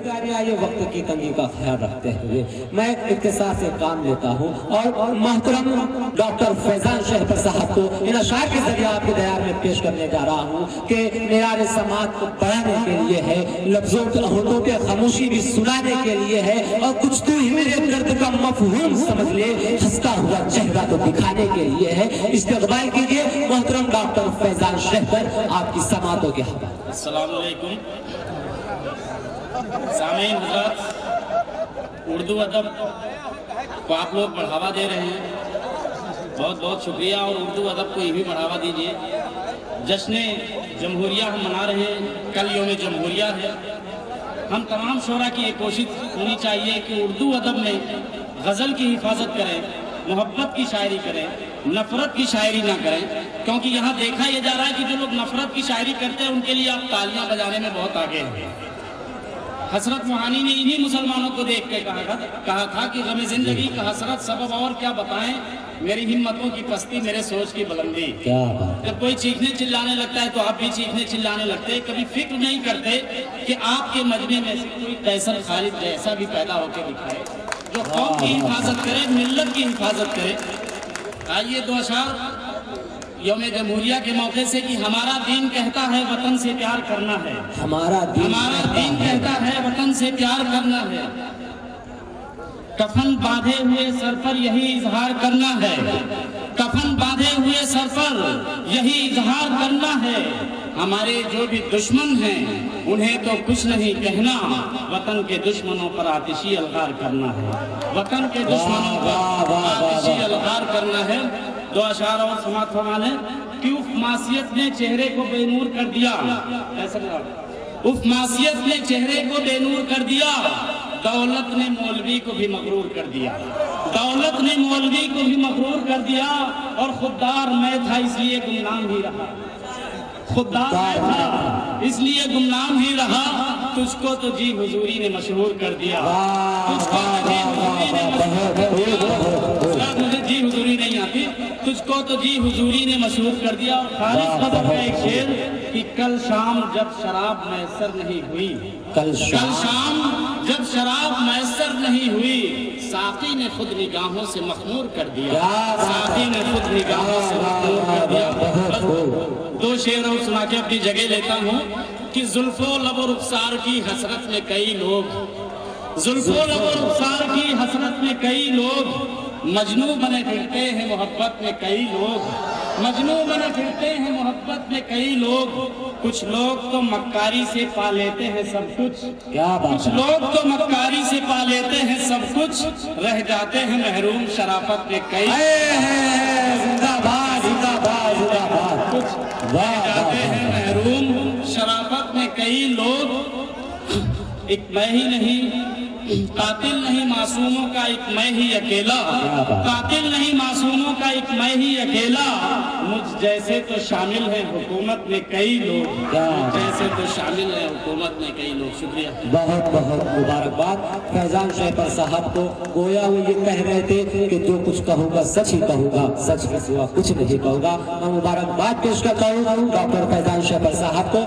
پیارے آئیے وقت کی تنگی کا خیال رکھتے ہوئے میں اختصار سے کام لیتا ہوں اور محترم ڈاکٹر فیضان شہپر صاحب کو ان اشعار کے ذریعے آپ کے دیار میں پیش کرنے جا رہا ہوں کہ معیار سماعت کو بڑھانے کے لیے ہے، لفظوں کے ہونٹوں پہ خاموشی بھی سنانے کے لیے ہے، اور کچھ تو ہی میرے درد کا مفہوم سمجھ لے ہنستا ہوا چہرہ تو دکھانے کے لیے ہے۔ استقبال کیجئے محترم ڈاکٹر فیضان شہپر آپ کی سماعتوں کے حوالے۔ السلام علیکم سامعین حضرات، اردو ادب کو آپ لوگ بڑھاوا دے رہے ہیں، بہت بہت شکریہ، اور اردو ادب کو یہ بھی بڑھاوا دیجئے۔ جشن جمہوریہ ہم منا رہے ہیں، کل یوم جمہوریہ ہے۔ ہم تمام شعراء کی یہ کوشش ہونی چاہیے کہ اردو ادب میں غزل کی حفاظت کریں، محبت کی شاعری کریں، نفرت کی شاعری نہ کریں، کیونکہ یہاں دیکھا یہ جا رہا ہے کہ جو لوگ نفرت کی شاعری کرتے ہیں ان کے لیے آپ تالیاں بجانے میں بہت آگے ہیں۔ حسرت موہانی نے انہی مسلمانوں کو دیکھ کے کہا تھا کہ غم زندگی کا حسرت سبب اور کیا بتائیں، میری ہمتوں کی پستی میرے سوچ کی بلندی۔ جب کوئی چیخنے چلانے لگتا ہے تو آپ بھی چیخنے چلانے لگتے، کبھی فکر نہیں کرتے کہ آپ کے مجمع میں سے کوئی قیصر خالد جیسا بھی پیدا ہو کے دکھائے جو قوم کی حفاظت کرے، ملت کی حفاظت کرے۔ آئیے دو اشعار یوم جمہوریہ کے موقع سے کہ ہمارا دین کہتا ہے وطن سے پیار کرنا ہے، ہمارا دین کہتا ہے وطن سے پیار کرنا ہے، کفن باندھے ہوئے سر پر یہی اظہار کرنا ہے، کفن باندھے ہوئے سر پر یہی اظہار کرنا ہے، ہمارے جو بھی دشمن ہیں انہیں تو کچھ نہیں کہنا، وطن کے دشمنوں پر آتشی الغار کرنا ہے، وطن کے دشمنوں پر آتشی الغار کرنا ہے۔ دو اشعار اور سماعت فرمانے کہ اف معصیت نے چہرے کو بے نور کر دیا، اف معصیت نے چہرے کو بے نور کر دیا، دولت نے مولوی کو بھی مغرور کر دیا، دولت نے مولوی کو بھی مغرور کر دیا، اور خوددار میں تھا اس لیے گمنام ہی رہا، خوددار میں تھا اس لیے گمنام ہی رہا، تجھ کو تو جی حضوری نے مشہور کر دیا، تجھ کو تو جی حضوری نے مشہور کر دیا، مجھے جی حضوری نہیں آتی، تجھ کو تو جی حضوری نے مشہور کر دیا۔ اور خالص قدر کا ایک شعر کہ کل شام جب شراب میسر نہیں ہوئی، کل شام جب شراب میسر نہیں ہوئی، ساقی نے خود نگاہوں سے مخمور کر دیا، ساقی نے خود نگاہوں سے مخمور کر دیا۔ دو شعر اور سنا کے اپنی جگہ لیتا ہوں کہ زلف و لب و رخسار کی حسرت میں کئی لوگ، زلف و لب و رخسار کی حسرت میں کئی لوگ مجنوں بنے پھرتے ہیں، محبت میں کئی لوگ مجنوں بنے پھرتے ہیں، محبت میں کئی لوگ، کچھ لوگ تو مکاری سے پا لیتے ہیں سب کچھ، کچھ لوگ تو مکاری سے پا لیتے ہیں سب کچھ، رہ جاتے ہیں محروم شرافت میں کئی، کچھ رہ جاتے ہیں محروم شرافت میں کئی لوگ، ایک میں ہی نہیں، قاتل نہیں معصوموں کا ایک میں ہی اکیلا، قاتل نہیں معصوموں کا ایک میں ہی اکیلا، مجھ جیسے تو شامل ہیں حکومت میں کئی لوگ، مجھ جیسے تو شامل ہیں حکومت میں کئی لوگ۔ شکریہ، بہت بہت مبارکباد فیضان شہپر صاحب کو۔ گویا وہ یہ کہہ رہے تھے کہ جو کچھ کہوں گا سچ ہی کہوں گا، سچ کے سوا کچھ نہیں کہوں گا۔ میں مبارکباد پیش کرتا ہوں ڈاکٹر فیضان شہپر صاحب کو۔